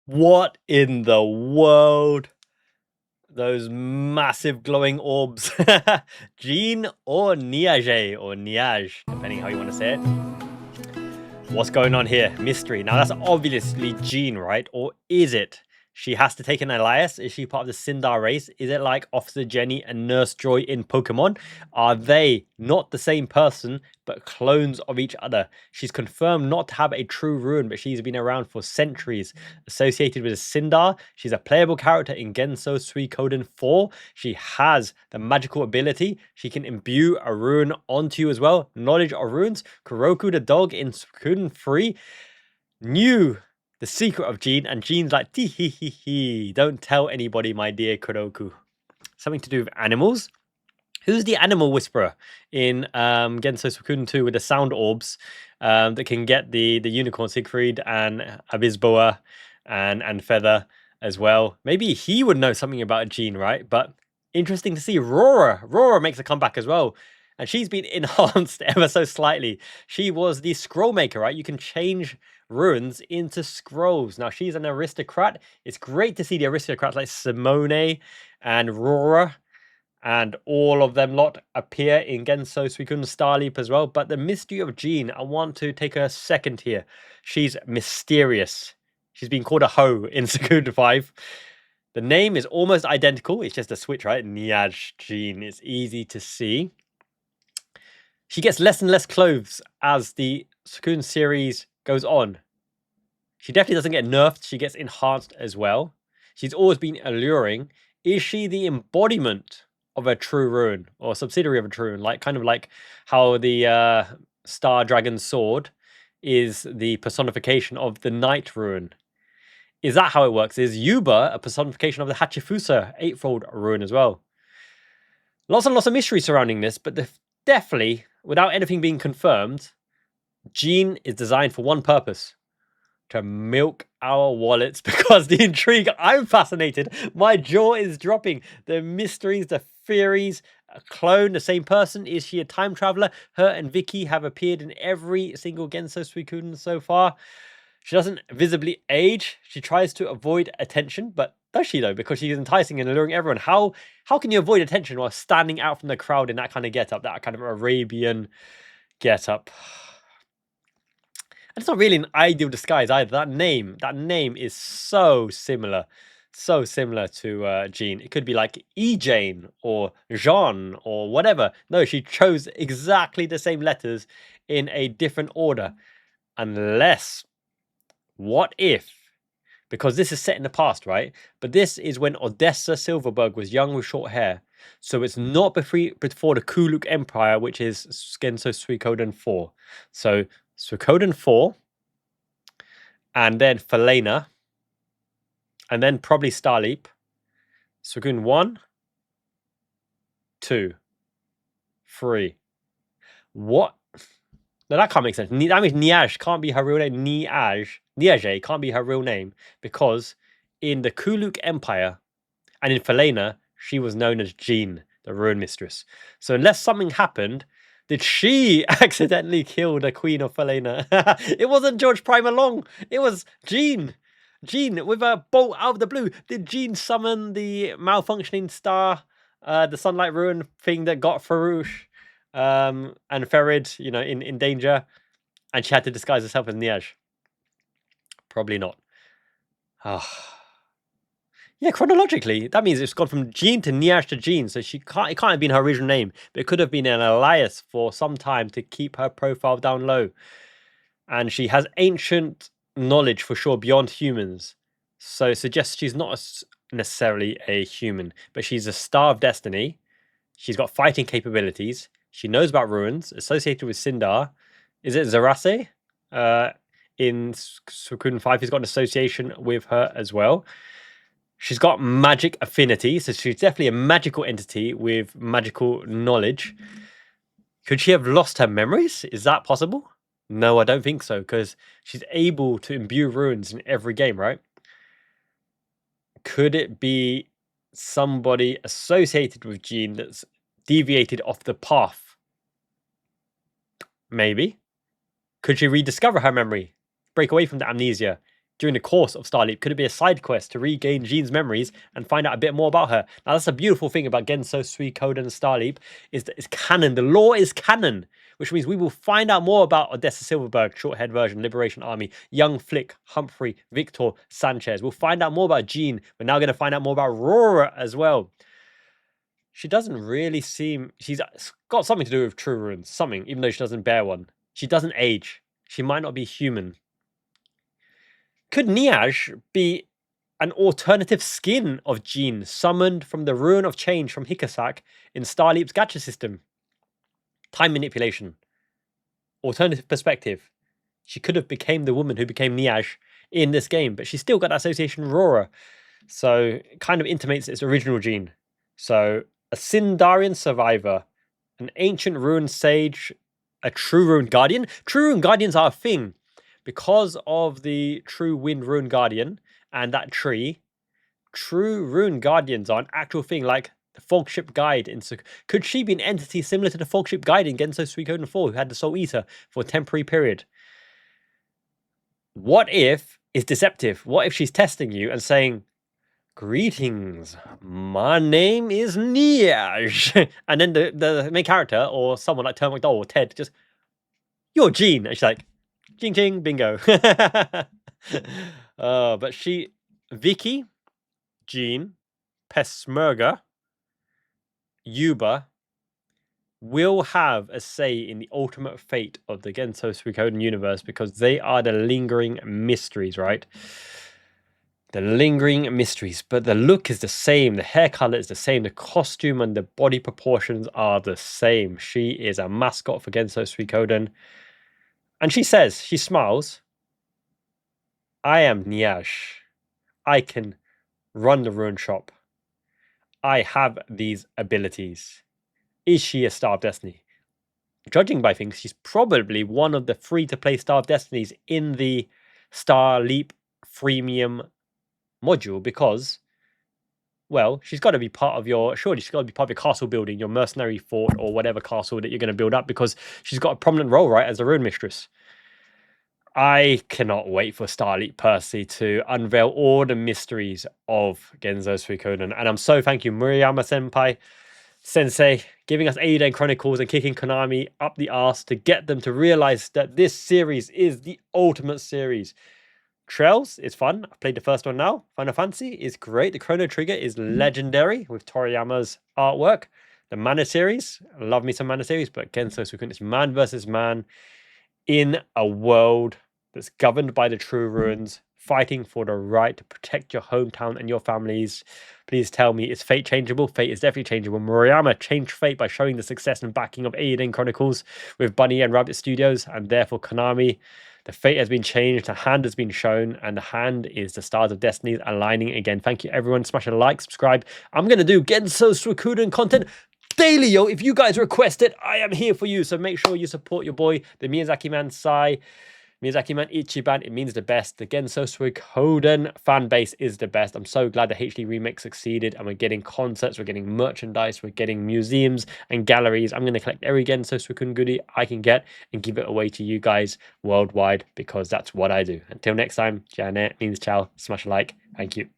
What in the world? Those massive glowing orbs. Jeane or Neaje, depending how you want to say it. What's going on here? Mystery. Now that's obviously Jeane, right? Or is it? She has to take an Elias. Is she part of the Sindar race? Is it like Officer Jenny and Nurse Joy in Pokemon? Are they not the same person, but clones of each other? She's confirmed not to have a true rune, but she's been around for centuries. Associated with Sindar, she's a playable character in Genso Suikoden 4. She has the magical ability. She can imbue a rune onto you as well. Knowledge of runes. Kuroku the dog in Suikoden 3 knew the secret of Jeane, and Jeane's like, tee hee hee hee, don't tell anybody, my dear Kuroku. Something to do with animals. Who's the animal whisperer in Genso Suikoden 2 with the sound orbs that can get the unicorn Siegfried and Abisboa and Feather as well? Maybe he would know something about Jeane, right? But interesting to see. Rora makes a comeback as well. And she's been enhanced ever so slightly. She was the scroll maker, right? You can change runes into scrolls. Now, she's an aristocrat. It's great to see the aristocrats like Simone and Rora and all of them lot appear in Genso Suikoden STAR LEAP as well. But the mystery of Jeane, I want to take a second here. She's mysterious. She's been called a hoe in Suikoden 5. The name is almost identical. It's just a switch, right? Neaje Jeane. It's easy to see. She gets less and less clothes as the Suikoden series goes on. She definitely doesn't get nerfed. She gets enhanced as well. She's always been alluring. Is she the embodiment of a true rune or a subsidiary of a true rune? Like kind of like how the Star Dragon sword is the personification of the Night rune. Is that how it works? Is Yuba a personification of the Hachifusa eightfold rune as well? Lots and lots of mystery surrounding this, but definitely, without anything being confirmed, Jeane is designed for one purpose: to milk our wallets, because the intrigue, I'm fascinated. My jaw is dropping. The mysteries, the theories, a clone, the same person. Is she a time traveler? Her and Vicky have appeared in every single Genso Suikoden so far. She doesn't visibly age. She tries to avoid attention, but does she though? Because she's enticing and alluring everyone. How can you avoid attention while standing out from the crowd in that kind of getup, that kind of Arabian getup? And it's not really an ideal disguise either. That name is so similar to Jeane. It could be like Jane or Jean or whatever. No, she chose exactly the same letters in a different order. Unless, what if? Because this is set in the past, right? But this is when Odessa Silverberg was young with short hair. So it's not before the Kuluk Empire, which is Genso Suikoden 4. So Suikoden 4, and then Felena, and then probably Star Leap. Suikoden 1, 2, 3. What? No, that can't make sense. That means Neaje can't be her real name. Neaje can't be her real name, because in the Kuluk Empire and in Felena, she was known as Jeane, the Rune Mistress. So unless something happened, did she accidentally kill the Queen of Felena? It wasn't George Primer Long. It was Jeane. Jeane, with a bolt out of the blue. Did Jeane summon the malfunctioning star, the Sunlight Rune thing that got Farouche and Ferid, in danger, and she had to disguise herself as Neaje? Probably not. Yeah, chronologically, that means it's gone from Jeane to Neaje to Jeane, so it can't have been her original name, but it could have been an alias for some time to keep her profile down low. And she has ancient knowledge for sure beyond humans, so it suggests she's not necessarily a human, but she's a star of destiny. She's got fighting capabilities. She knows about runes associated with Sindar. Is it Zarase? In Suikoden 5, he's got an association with her as well. She's got magic affinity, so she's definitely a magical entity with magical knowledge. Could she have lost her memories? Is that possible? No, I don't think so, because she's able to imbue runes in every game, right? Could it be somebody associated with Jeane that's deviated off the path? Maybe. Could she rediscover her memory? Break away from the amnesia? during the course of Star Leap? Could it be a side quest to regain Jeane's memories and find out a bit more about her? Now, that's a beautiful thing about Genso Suikoden Star Leap, is that it's canon. The lore is canon, which means we will find out more about Odessa Silverberg, short-haired version, Liberation Army, Young Flick, Humphrey, Victor, Sanchez. We'll find out more about Jeane. We're now going to find out more about Rora as well. She doesn't really seem... She's got something to do with true runes. Something, even though she doesn't bear one. She doesn't age. She might not be human. Could Neaje be an alternative skin of Jeane summoned from the Rune of Change from Hikasak in Star Leap's gacha system? Time manipulation. Alternative perspective. She could have became the woman who became Neaje in this game, but she's still got that association with Rora. So it kind of intimates its original Jeane. So a Sindarian survivor, an ancient rune sage, a true rune guardian. True rune guardians are a thing. Because of the true wind rune guardian and that tree, true rune guardians are an actual thing, like the Fogship Guide. Could she be an entity similar to the Fogship Guide in Genso Suikoden 4, who had the Soul Eater for a temporary period? What if it's deceptive? What if she's testing you and saying, "Greetings, my name is Neaje," and then the main character or someone like Tom McDowell or Ted just, "You're Jeane," and she's like, "Ching ching, bingo." But Vicky, Jeane, Pesmerga, Yuba will have a say in the ultimate fate of the Genso Suikoden universe because they are the lingering mysteries, right? The lingering mysteries, but the look is the same, the hair color is the same, the costume and the body proportions are the same. She is a mascot for Genso Suikoden. And she says, she smiles, "I am Neaje. I can run the rune shop. I have these abilities." Is she a Star of Destiny? Judging by things, she's probably one of the free-to-play Star of Destinies in the Star Leap freemium module because, well, she's got to be part of your... Surely she's got to be part of your castle building, your mercenary fort or whatever castle that you're going to build up because she's got a prominent role, right, as the rune mistress. I cannot wait for Star Leap Percy to unveil all the mysteries of Genso Suikoden. And I'm so thank you, Murayama Senpai, Sensei, giving us Eiyuden Chronicles and kicking Konami up the arse to get them to realize that this series is the ultimate series. Trails is fun. I played the first one now. Final Fantasy is great. The Chrono Trigger is legendary with Toriyama's artwork. The Mana series, I love me some Mana series, but Genso Suikoden is man versus man in a world that's governed by the true runes, fighting for the right to protect your hometown and your families. Please tell me, is fate changeable? Fate is definitely changeable. Murayama changed fate by showing the success and backing of Eiyuden Chronicles with Bunny and Rabbit Studios, and therefore Konami. The fate has been changed, the hand has been shown, and the hand is the stars of destiny aligning again. Thank you, everyone. Smash a like, subscribe. I'm going to do Genso Suikoden content daily, yo. If you guys request it, I am here for you. So make sure you support your boy, the Miyazaki Man Sai. Miyazaki Man Ichiban, it means the best. The Genso Suikoden fan base is the best. I'm so glad the HD remake succeeded and we're getting concerts, we're getting merchandise, we're getting museums and galleries. I'm going to collect every Genso Suikoden goodie I can get and give it away to you guys worldwide because that's what I do. Until next time, Janet means ciao. Smash a like. Thank you.